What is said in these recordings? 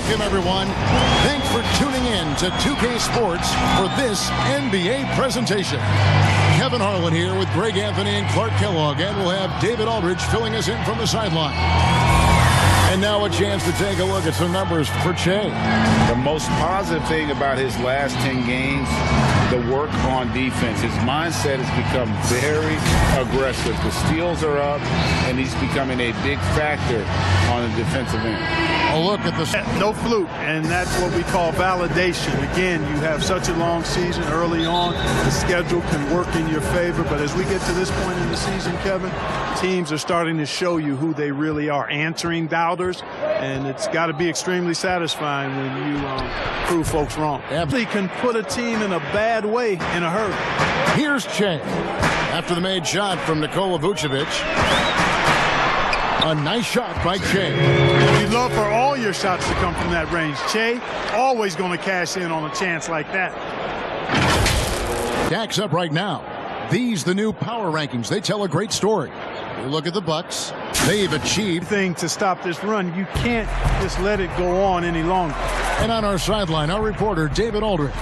Welcome, everyone. Thanks for tuning in to 2K Sports for this NBA presentation. Kevin Harlan here with Greg Anthony and Clark Kellogg, and we'll have David Aldridge filling us in from the sideline. And now a chance to take a look at some numbers for Che. The most positive thing about his last 10 games, the work on defense. His mindset has become very aggressive. The steals are up, and he's becoming a big factor on the defensive end. A look at the... No fluke, and that's what we call validation. Again, you have such a long season early on. The schedule can work in your favor, but as we get to this point in the season, Kevin, teams are starting to show you who they really are, answering doubters, and it's got to be extremely satisfying when you prove folks wrong. They can put a team in a bad way in a hurry. Here's Che. After the made shot from Nikola Vucevic. A nice shot by Che. You'd love for all your shots to come from that range. Che, always going to cash in on a chance like that. Stacks up right now. These, the new power rankings, they tell a great story. You look at the Bucks. They've achieved thing to stop this run. You can't just let it go on any longer. And on our sideline, our reporter, David Aldridge.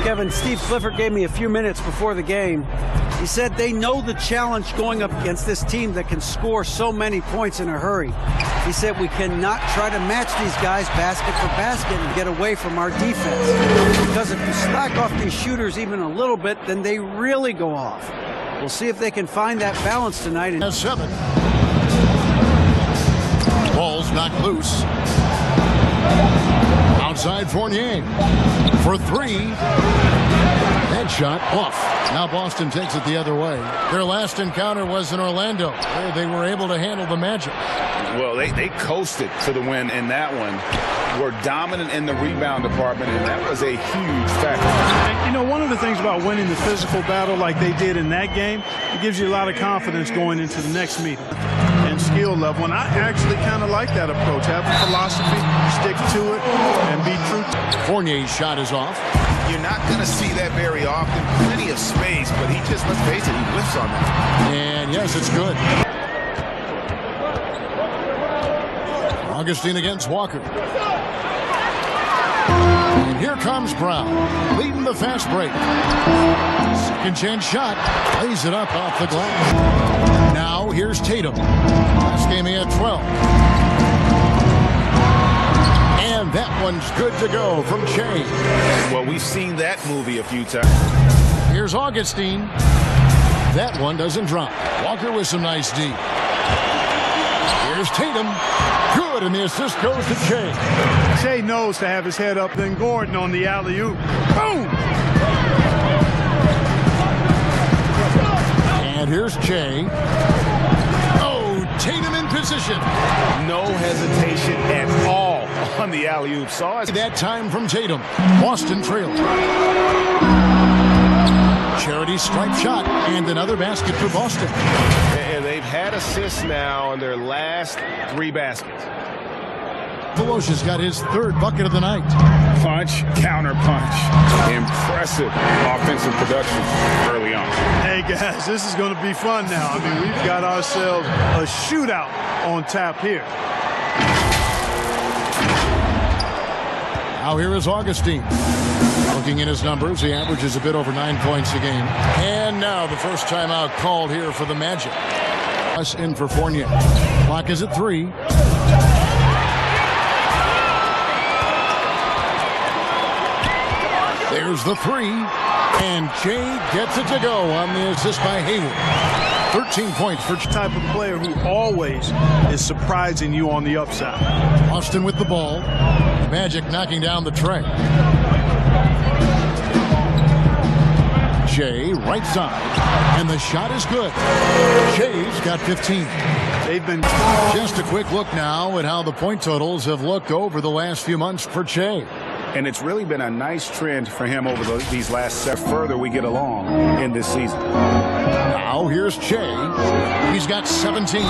Kevin, Steve Clifford gave me a few minutes before the game. He said they know the challenge going up against this team that can score so many points in a hurry. He said we cannot try to match these guys basket for basket and get away from our defense. Because if you slack off these shooters even a little bit, then they really go off. We'll see if they can find that balance tonight. Has 7. Ball's knocked loose. Outside Fournier for 3. That shot off. Now Boston takes it the other way. Their last encounter was in Orlando, where they were able to handle the Magic. Well, they coasted to the win in that one. Were dominant in the rebound department, and that was a huge factor. And, you know, one of the things about winning the physical battle like they did in that game, it gives you a lot of confidence going into the next meeting and skill level. And I actually kind of like that approach. Have a philosophy, stick to it, and be true. Fournier's shot is off. You're not going to see that very often. Plenty of space, but he just, let's face it, he whiffs on that. And yes, it's good. Augustine against Walker. And here comes Brown, leading the fast break. Second chance shot, lays it up off the glass. Now here's Tatum. Last game he had 12. And that one's good to go from Che. Well, we've seen that movie a few times. Here's Augustine. That one doesn't drop. Walker with some nice D. Here's Tatum. Good, and the assist goes to Che. Che knows to have his head up, then Gordon on the alley-oop. Boom! And here's Che. Oh, Tatum in position. No hesitation at all on the alley-oop. Saw it. That time from Tatum. Boston trailed. Charity stripe shot, and another basket for Boston. And they've had assists now on their last 3 baskets. Velocious got his 3rd bucket of the night. Punch, counter punch. Impressive offensive production early on. Hey, guys, this is going to be fun now. I mean, we've got ourselves a shootout on tap here. Now here is Augustine. Looking at his numbers, he averages a bit over 9 points a game. And now the first timeout called here for the Magic. Us in for Fournier. Clock is at 3. There's the 3. And Che gets it to go on the assist by Hayward. 13 points for the type of player who always is surprising you on the upside. Austin with the ball. Magic knocking down the tray. Che, right side. And the shot is good. Che's got 15. They've been... Just a quick look now at how the point totals have looked over the last few months for Che. And it's really been a nice trend for him over these last several. Further we get along in this season. Now here's Che. He's got 17.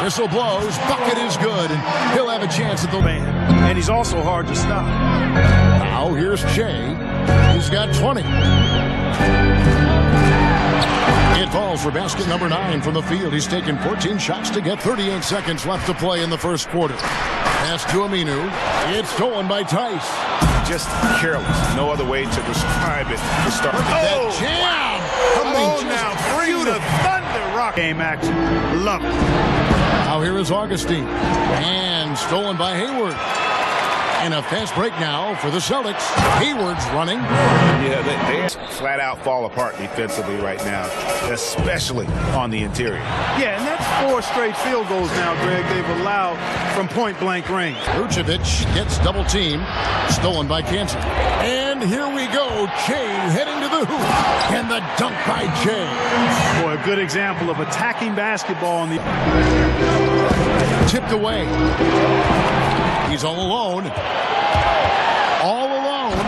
Whistle blows. Bucket is good. And he'll have a chance at the man. And he's also hard to stop. Now here's Che. He's got 20. It falls for basket number 9 from the field. He's taken 14 shots to get 38 seconds left to play in the first quarter. Pass to Aminu. It's stolen by Tice. Just careless. No other way to describe it to start. That jam! Come on now, bring the thunder rock. Game action. Love it. Now here is Augustine. And stolen by Hayward. And a fast break now for the Celtics. Hayward's running. Yeah, they flat out fall apart defensively right now, especially on the interior. Yeah, and that's 4 straight field goals now, Greg, they've allowed from point-blank range. Vucevic gets double teamed. Stolen by Kansas. And here we go. Che heading to the hoop. And the dunk by Che. Boy, a good example of attacking basketball on the... Tipped away. He's all alone. All alone.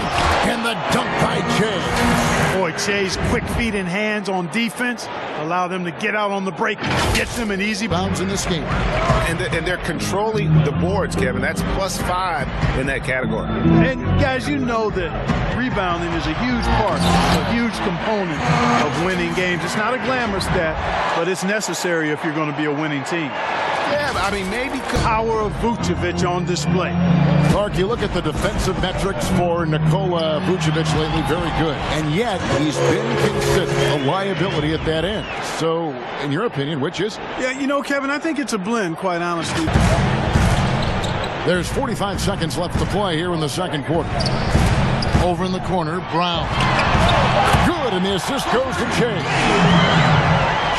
And the dunk by Che. Boy, Che's quick feet and hands on defense allow them to get out on the break, get them an easy bounds in this game. And they're controlling the boards, Kevin. That's +5 in that category. And guys, you know that rebounding is a huge part, a huge component of winning games. It's not a glamour stat, but it's necessary if you're going to be a winning team. Yeah, I mean, maybe Power of Vucevic on display. Clark, you look at the defensive metrics for Nikola Vucevic lately, very good. And yet, he's been considered a liability at that end. So, in your opinion, which is? Yeah, you know, Kevin, I think it's a blend, quite honestly. There's 45 seconds left to play here in the second quarter. Over in the corner, Brown. Good, and the assist goes to Che.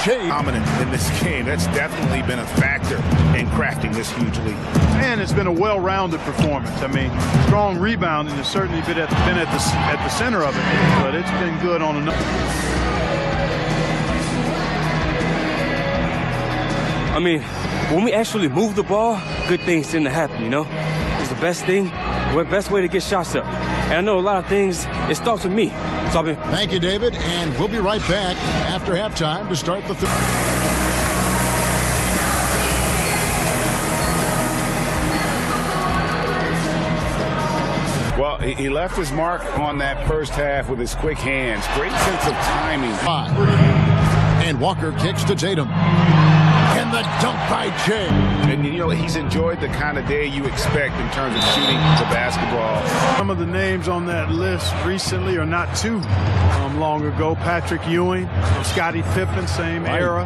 Che dominant in this game. That's definitely been a factor in crafting this huge lead. And it's been a well-rounded performance. I mean, strong rebounding has certainly been at the center of it, but it's been good on another. I mean, when we actually move the ball, good things tend to happen, you know? It's the best thing, the best way to get shots up. And I know a lot of things, it starts with me. So Thank you, David, and we'll be right back after halftime to start the third. Well, he left his mark on that first half with his quick hands. Great sense of timing. And Walker kicks to Tatum. And the dunk by Che. And, you know, he's enjoyed the kind of day you expect in terms of shooting the basketball. Some of the names on that list recently are not too long ago. Patrick Ewing, Scottie Pippen, same era.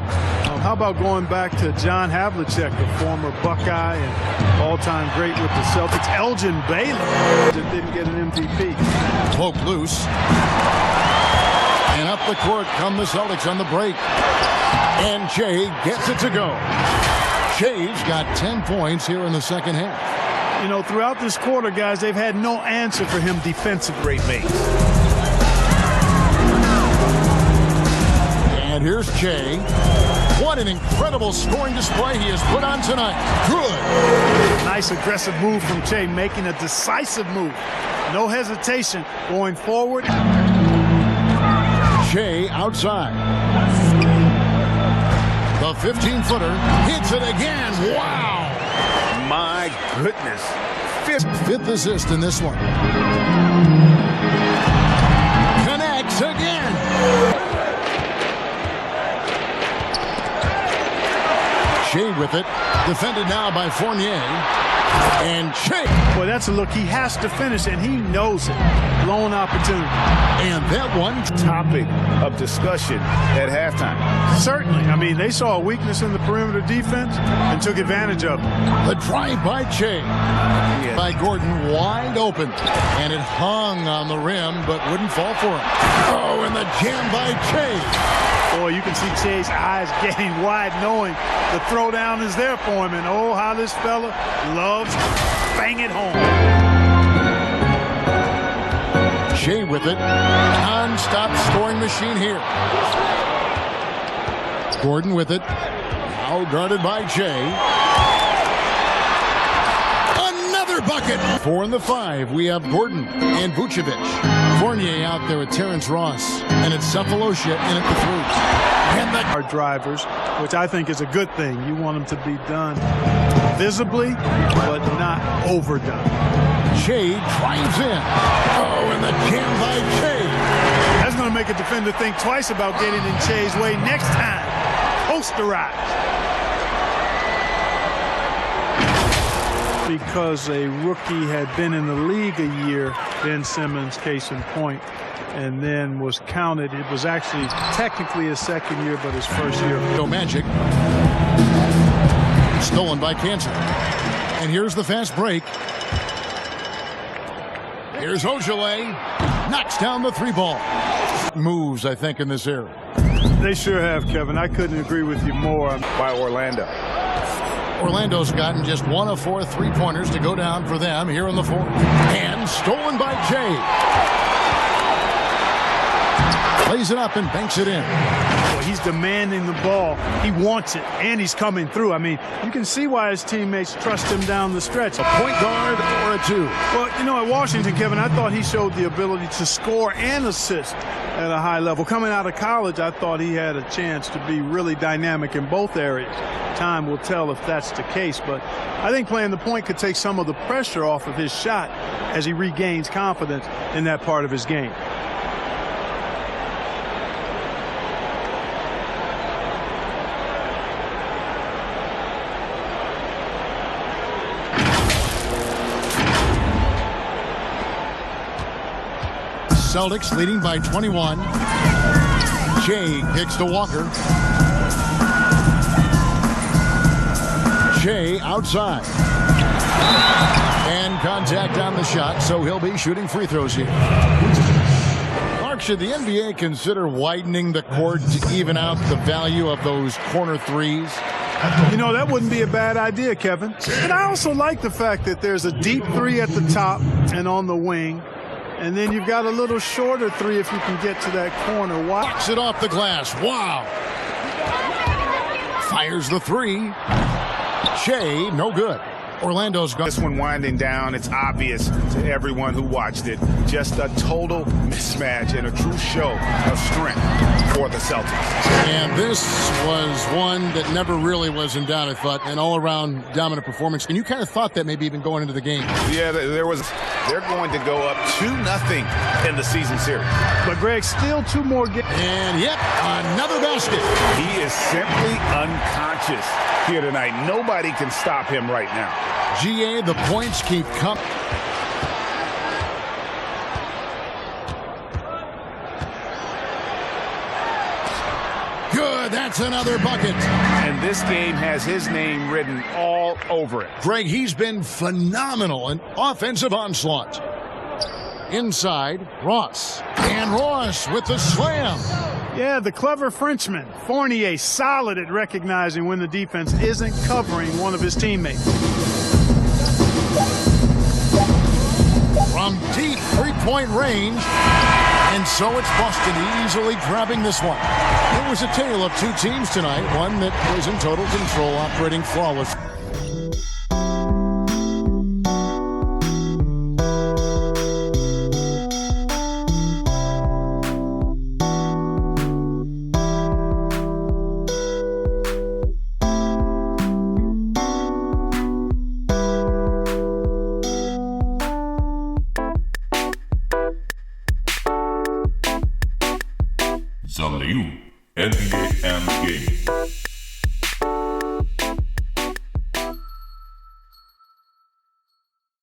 How about going back to John Havlicek, the former Buckeye and all-time great with the Celtics. Elgin Baylor that didn't get an MVP. Poke loose. And up the court come the Celtics on the break. And Che gets it to go. Che's got 10 points here in the second half. You know, throughout this quarter, guys, they've had no answer for him defensively. Great make. And here's Che. What an incredible scoring display he has put on tonight. Good. Nice aggressive move from Che, making a decisive move. No hesitation going forward. Che outside. The 15-footer hits it again. Wow. My goodness. Fifth assist in this one. Connects again. Che with it. Defended now by Fournier. And Che. Boy, that's a look he has to finish, and he knows it. Blown opportunity. And that one. Topic of discussion at halftime. Certainly. I mean, they saw a weakness in the perimeter defense and took advantage of it. The drive by Che. By Gordon, wide open. And it hung on the rim, but wouldn't fall for him. Oh, and the jam by Che. Boy, you can see Che's eyes getting wide, knowing the throwdown is there for him. And oh, how this fella loves to bang it home. Che with it. Non-stop scoring machine here. Gordon with it. Now guarded by Che. Another bucket. 4 and the 5. We have Gordon and Vucevic. Fournier out there with Terrence Ross. And it's Cephalosha in at the 3. And the our drivers, which I think is a good thing. You want them to be done visibly, but not overdone. Che drives in. Oh, and the jam by Che. That's going to make a defender think twice about getting in Che's way next time. Posterize. because a rookie had been in the league a year, Ben Simmons, case in point, and then was counted. It was actually technically his second year, but his first year. No Magic. Stolen by Kansas. And here's the fast break. Here's Ojale. Knocks down the three ball. Moves, I think, in this era. They sure have, Kevin. I couldn't agree with you more. By Orlando. Orlando's gotten just 1 of 4 3-pointers to go down for them here in the fourth. And stolen by Jay. Plays it up and banks it in. Well, he's demanding the ball. He wants it, and he's coming through. I mean, you can see why his teammates trust him down the stretch. A point guard or a two? Well, you know, at Washington, Kevin, I thought he showed the ability to score and assist at a high level. Coming out of college, I thought he had a chance to be really dynamic in both areas. Time will tell if that's the case, but I think playing the point could take some of the pressure off of his shot as he regains confidence in that part of his game. Celtics leading by 21. Jay kicks to Walker. Jay outside. And contact on the shot, so he'll be shooting free throws here. Mark, should the NBA consider widening the court to even out the value of those corner threes? You know, that wouldn't be a bad idea, Kevin. And I also like the fact that there's a deep three at the top and on the wing. And then you've got a little shorter three if you can get to that corner. Knocks it off the glass. Wow. Fires the three. Shea, no good. Orlando's got this one winding down. It's obvious to everyone who watched it. Just a total mismatch and a true show of strength for the Celtics. And this was one that never really was in doubt, I thought, an all-around dominant performance. And you kind of thought that maybe even going into the game. Yeah, they're going to go up 2-0 in the season series. But Greg, still 2 more games. And yep, another basket. He is simply unconscious here tonight. Nobody can stop him right now. GA, the points keep coming. Good, that's another bucket. And this game has his name written all over it. Greg, he's been phenomenal in offensive onslaught. Inside, Ross. And Ross with the slam. Yeah, the clever Frenchman. Fournier solid at recognizing when the defense isn't covering one of his teammates. From deep three-point range. And so it's Boston easily grabbing this one. It was a tale of 2 teams tonight. One that was in total control, operating flawless. The new NBA Endgame.